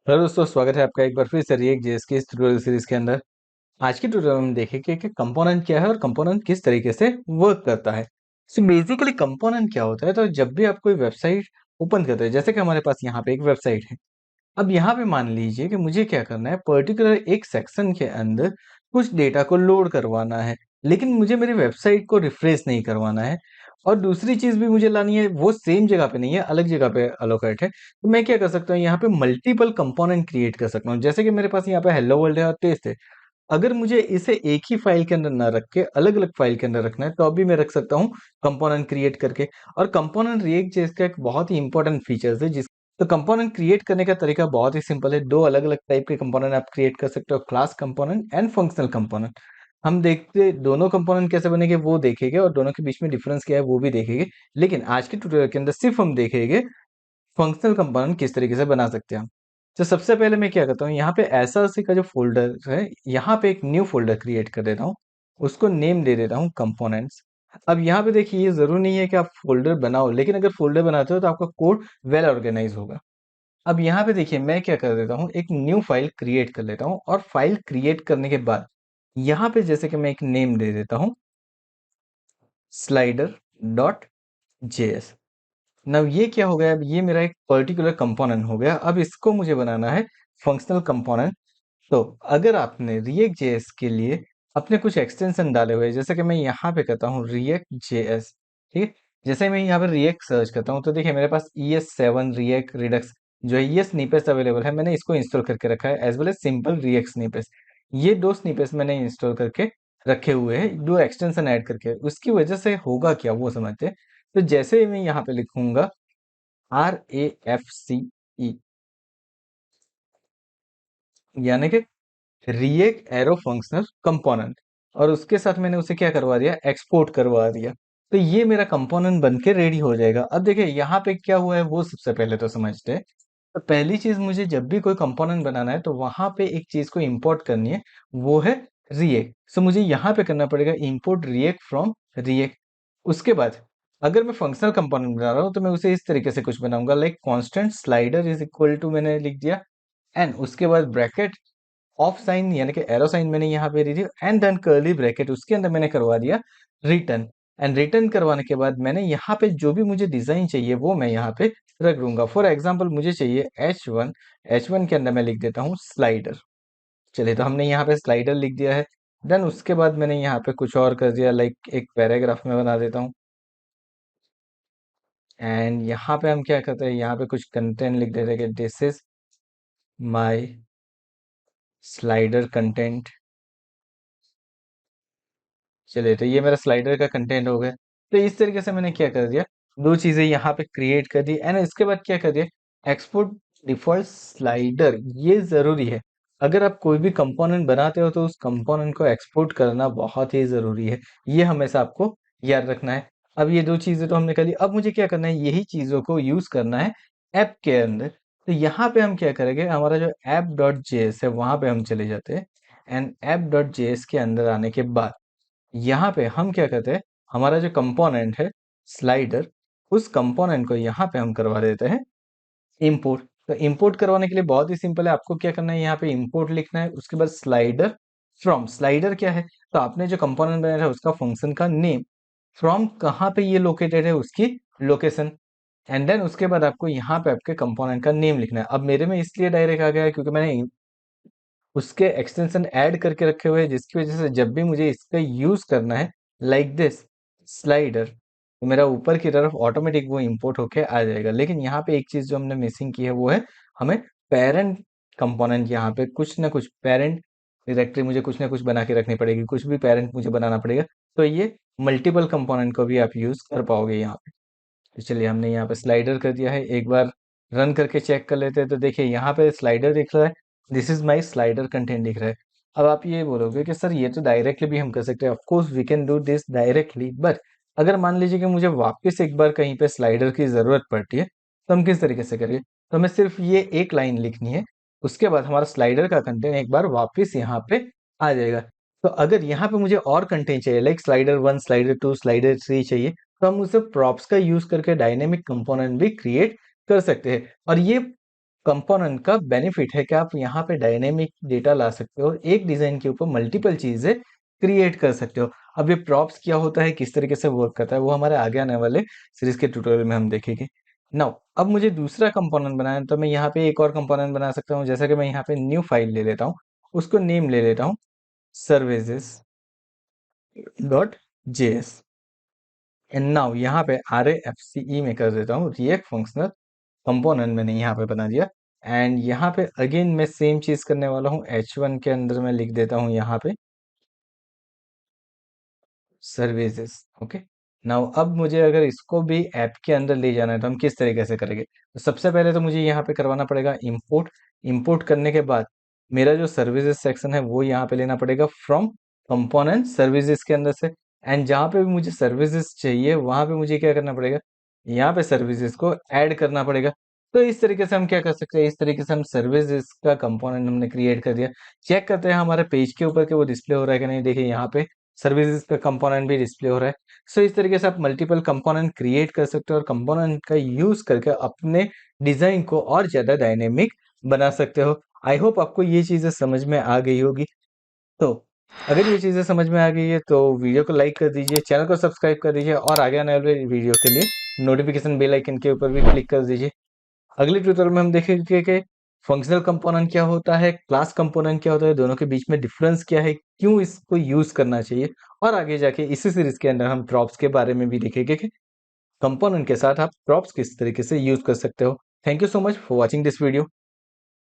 Hello दोस्तों, स्वागत है आपका एक बार फिर से रिएक्ट जेएस की इस ट्यूटोरियल सीरीज के अंदर। आज की ट्यूटोरियल में हम देखेंगे कि कंपोनेंट क्या है और कंपोनेंट किस तरीके से वर्क करता है। सो बेसिकली कंपोनेंट क्या होता है, तो जब भी आप कोई वेबसाइट ओपन करते हैं, जैसे कि हमारे पास यहाँ पे एक वेबसाइट है। अब यहाँ पे मान लीजिए कि मुझे क्या करना है, पर्टिकुलर एक सेक्शन के अंदर कुछ डेटा को लोड करवाना है, लेकिन मुझे मेरी वेबसाइट को रिफ्रेश नहीं करवाना है। और दूसरी चीज भी मुझे लानी है, वो सेम जगह पे नहीं है, अलग जगह पे अलोकेट है। तो मैं क्या कर सकता हूँ, यहाँ पे मल्टीपल कंपोनेंट क्रिएट कर सकता हूँ। जैसे कि मेरे पास यहाँ पे हेलो वर्ल्ड है और टेस्ट है। अगर मुझे इसे एक ही फाइल के अंदर ना रख के अलग अलग फाइल के अंदर रखना है, तो अभी मैं रख सकता हूँ कंपोनेंट क्रिएट करके। और कंपोनेंट रिएक्ट जेएस का एक बहुत ही इंपॉर्टेंट फीचर्स है, जिस तो कंपोनेंट क्रिएट करने का तरीका बहुत ही सिंपल है। दो अलग अलग टाइप के कंपोनेंट आप क्रिएट कर सकते हो, class component and functional component. हम देखते दोनों कंपोनेंट कैसे बनेंगे वो देखेंगे, और दोनों के बीच में डिफरेंस क्या है वो भी देखेंगे। लेकिन आज के ट्यूटोरियल के अंदर सिर्फ हम देखेंगे फंक्शनल कंपोनेंट किस तरीके से बना सकते हैं हम। तो सबसे पहले मैं क्या करता हूँ, यहाँ पे एसआरसी का जो फोल्डर है, यहाँ पे एक न्यू फोल्डर क्रिएट कर देता हूँ। उसको नेम दे देता हूँ कंपोनेंट्स। अब यहाँ पे देखिए, ये जरूरी नहीं है कि आप फोल्डर बनाओ, लेकिन अगर फोल्डर बनाते हो तो आपका कोड वेल ऑर्गेनाइज होगा। अब यहाँ पे देखिए, मैं क्या कर देता हूँ, एक न्यू फाइल क्रिएट कर लेता हूँ। और फाइल क्रिएट करने के बाद यहाँ पे जैसे कि मैं एक नेम दे देता हूँ, स्लाइडर डॉट जेएस। नब ये क्या हो गया, अब ये मेरा एक पर्टिकुलर कंपोनेंट हो गया। अब इसको मुझे बनाना है फंक्शनल कंपोनेंट। तो अगर आपने रिएक्ट जेएस के लिए अपने कुछ एक्सटेंशन डाले हुए हैं, जैसे कि मैं यहाँ पे करता हूँ रिएक्ट जेएस, ठीक है। जैसे मैं यहाँ पे रिएक्ट सर्च करता हूँ, तो देखिए मेरे पास ES7 रिएक्ट रिडक्स जो है, ये स्निपेट्स अवेलेबल है। मैंने इसको इंस्टॉल करके रखा है, as well as simple React snippets. ये दो स्निपेट्स मैंने इंस्टॉल करके रखे हुए हैं, दो एक्सटेंशन ऐड करके। उसकी वजह से होगा क्या वो समझते हैं। तो जैसे ही मैं यहाँ पे लिखूंगा RAFCE, यानी कि रिएक्ट एरो फंक्शनल कंपोनेंट, और उसके साथ मैंने उसे क्या करवा दिया, एक्सपोर्ट करवा दिया। तो ये मेरा कंपोनेंट बन के रेडी हो जाएगा। अब देखिए यहाँ पे क्या हुआ है वो सबसे पहले तो समझते हैं। तो पहली चीज, मुझे जब भी कोई कंपोनेंट बनाना है तो वहां पे एक चीज को इंपोर्ट करनी है, वो है रिएक्ट। सो मुझे यहाँ पे करना पड़ेगा इंपोर्ट रिएक्ट फ्रॉम रिएक्ट। उसके बाद अगर मैं फंक्शनल कंपोनेंट बना रहा हूँ, तो मैं उसे इस तरीके से कुछ बनाऊंगा, like constant slider is equal to, मैंने लिख दिया, एंड उसके बाद ब्रैकेट ऑफ साइन यानी कि एरो साइन मैंने यहाँ पे दे दिया, एंड देन कर्ली ब्रैकेट, उसके अंदर मैंने करवा दिया रिटर्न। एंड रिटर्न करवाने के बाद मैंने यहाँ पे जो भी मुझे डिजाइन चाहिए वो मैं यहाँ पे रख दूंगा। फॉर एग्जाम्पल मुझे चाहिए H1, H1 के अंदर मैं लिख देता हूँ स्लाइडर। चलिए, तो हमने यहाँ पे स्लाइडर लिख दिया है। देन उसके बाद मैंने यहाँ पे कुछ और कर दिया, लाइक एक पैराग्राफ में बना देता हूँ। एंड यहाँ पे हम क्या करते हैं, यहाँ पे कुछ कंटेंट लिख देते हैं कि this is my slider content. चलिए, तो ये मेरा स्लाइडर का कंटेंट हो गया। तो इस तरीके से मैंने क्या कर दिया, दो चीजें यहाँ पे क्रिएट कर दी, एंड इसके बाद क्या कर दिया, एक्सपोर्ट डिफॉल्ट स्लाइडर। ये जरूरी है, अगर आप कोई भी कंपोनेंट बनाते हो तो उस कंपोनेंट को एक्सपोर्ट करना बहुत ही जरूरी है। ये हमेशा आपको याद रखना है। अब ये दो चीजें तो हमने कर ली, अब मुझे क्या करना है, यही चीजों को यूज करना है ऐप के अंदर। तो यहाँ पे हम क्या करेंगे, हमारा जो ऐप डॉट जेएस है वहां पे हम चले जाते हैं। एंड ऐप डॉट जेएस के अंदर आने के बाद यहाँ पे हम क्या करते हैं, हमारा जो कंपोनेंट है स्लाइडर, उस कंपोनेंट को यहाँ पे हम करवा देते हैं इंपोर्ट। तो इंपोर्ट करवाने के लिए बहुत ही सिंपल है, आपको क्या करना है, यहाँ पे इंपोर्ट लिखना है, उसके बाद स्लाइडर फ्रॉम। स्लाइडर क्या है, तो आपने जो कंपोनेंट बनाया है उसका फंक्शन का नेम, फ्रॉम कहाँ पे ये लोकेटेड है उसकी लोकेशन, एंड देन उसके बाद आपको यहाँ पे आपके कंपोनेंट का नेम लिखना है। अब मेरे में इसलिए डायरेक्ट आ गया है क्योंकि मैंने उसके एक्सटेंशन ऐड करके रखे हुए हैं, जिसकी वजह से जब भी मुझे इसका यूज करना है, लाइक दिस स्लाइडर, तो मेरा ऊपर की तरफ ऑटोमेटिक वो इंपोर्ट होके आ जाएगा। लेकिन यहाँ पे एक चीज जो हमने मिसिंग की है वो है, हमें पेरेंट कंपोनेंट, यहाँ पे कुछ ना कुछ पेरेंट डायरेक्टरी मुझे कुछ ना कुछ बना के रखनी पड़ेगी, कुछ भी पेरेंट मुझे बनाना पड़ेगा। तो ये मल्टीपल कंपोनेंट को भी आप यूज कर पाओगे यहाँ पे। तो चलिए, हमने यहाँ पे स्लाइडर कर दिया है, एक बार रन करके चेक कर लेते हैं। तो देखिए यहाँ पे स्लाइडर दिख रहा है, this is my slider content दिख रहा है। अब आप ये बोलोगे कि सर ये तो डायरेक्टली भी हम कर सकते हैं, of course we can do this directly, but अगर मान लीजिए कि मुझे वापस एक बार कहीं पे स्लाइडर की जरूरत पड़ती है, तो हम किस तरीके से करेंगे। तो हमें सिर्फ ये एक लाइन लिखनी है, उसके बाद हमारा स्लाइडर का कंटेंट एक बार वापस यहाँ पे आ जाएगा। तो अगर यहाँ पे मुझे और कंटेंट चाहिए, लाइक स्लाइडर 1, स्लाइडर 2, स्लाइडर 3 चाहिए, तो हम उसे प्रॉप्स का यूज करके डायनेमिक कंपोनेंट भी क्रिएट कर सकते हैं। और ये कंपोनेंट का बेनिफिट है कि आप यहाँ पे डायनेमिक डेटा ला सकते हो, एक डिजाइन के ऊपर मल्टीपल चीजें क्रिएट कर सकते हो। अब ये प्रॉप्स क्या होता है, किस तरीके से वर्क करता है, वो हमारे आगे आने वाले सीरीज के ट्यूटोरियल में हम देखेंगे। नाउ अब मुझे दूसरा कंपोनेंट बनाना है, तो मैं यहाँ पे एक और कंपोनेंट बना सकता हूँ। जैसा कि मैं यहाँ पे न्यू फाइल ले लेता हूँ, उसको नेम ले लेता हूँ services dot JS, and now यहाँ पे RAFCE में कर देता हूँ रिएक्ट फंक्शनल कंपोनेंट, मैंने यहाँ पे बना दिया। एंड यहाँ पे अगेन मैं सेम चीज करने वाला हूँ, H1 के अंदर मैं लिख देता हूँ यहाँ पे सर्विसेज। ओके, नाउ अब मुझे अगर इसको भी ऐप के अंदर ले जाना है तो हम किस तरीके से करेंगे? तो सबसे पहले तो मुझे यहाँ पे करवाना पड़ेगा इंपोर्ट। इंपोर्ट करने के बाद मेरा जो सर्विसेज सेक्शन है वो यहाँ पे लेना पड़ेगा फ्रॉम कंपोनेंट सर्विसेज के अंदर से। एंड जहाँ पे भी मुझे सर्विसेज चाहिए वहां पे मुझे क्या करना पड़ेगा, यहाँ पे सर्विसेज को ऐड करना पड़ेगा। तो इस तरीके से हम क्या कर सकते हैं, इस तरीके से हम सर्विसेज का कंपोनेंट हमने क्रिएट कर दिया। चेक करते हैं हमारे पेज के ऊपर कि वो डिस्प्ले हो रहा है कि नहीं। देखिए यहाँ पे सर्विसेज का कंपोनेंट भी डिस्प्ले हो रहा है। सो इस तरीके से आप मल्टीपल कंपोनेंट क्रिएट कर सकते हो और कंपोनेंट का यूज करके अपने डिजाइन को और ज्यादा डायनेमिक बना सकते हो। आई होप आपको ये चीजें समझ में आ गई होगी। तो अगर ये चीजें समझ में आ गई है तो वीडियो को लाइक कर दीजिए, चैनल को सब्सक्राइब कर दीजिए और आगे आने वाले वीडियो के लिए नोटिफिकेशन बेल आइकन के ऊपर भी क्लिक कर दीजिए। अगले ट्यूटोरियल में हम देखेंगे कि फंक्शनल कंपोनेंट क्या होता है, क्लास कंपोनेंट क्या होता है, दोनों के बीच में डिफरेंस क्या है, क्यों इसको यूज करना चाहिए। और आगे जाके इसी सीरीज के अंदर हम प्रॉप्स के बारे में भी देखेंगे कि कंपोनेंट के साथ आप प्रॉप्स किस तरीके से यूज कर सकते हो। Thank you so much for watching this video.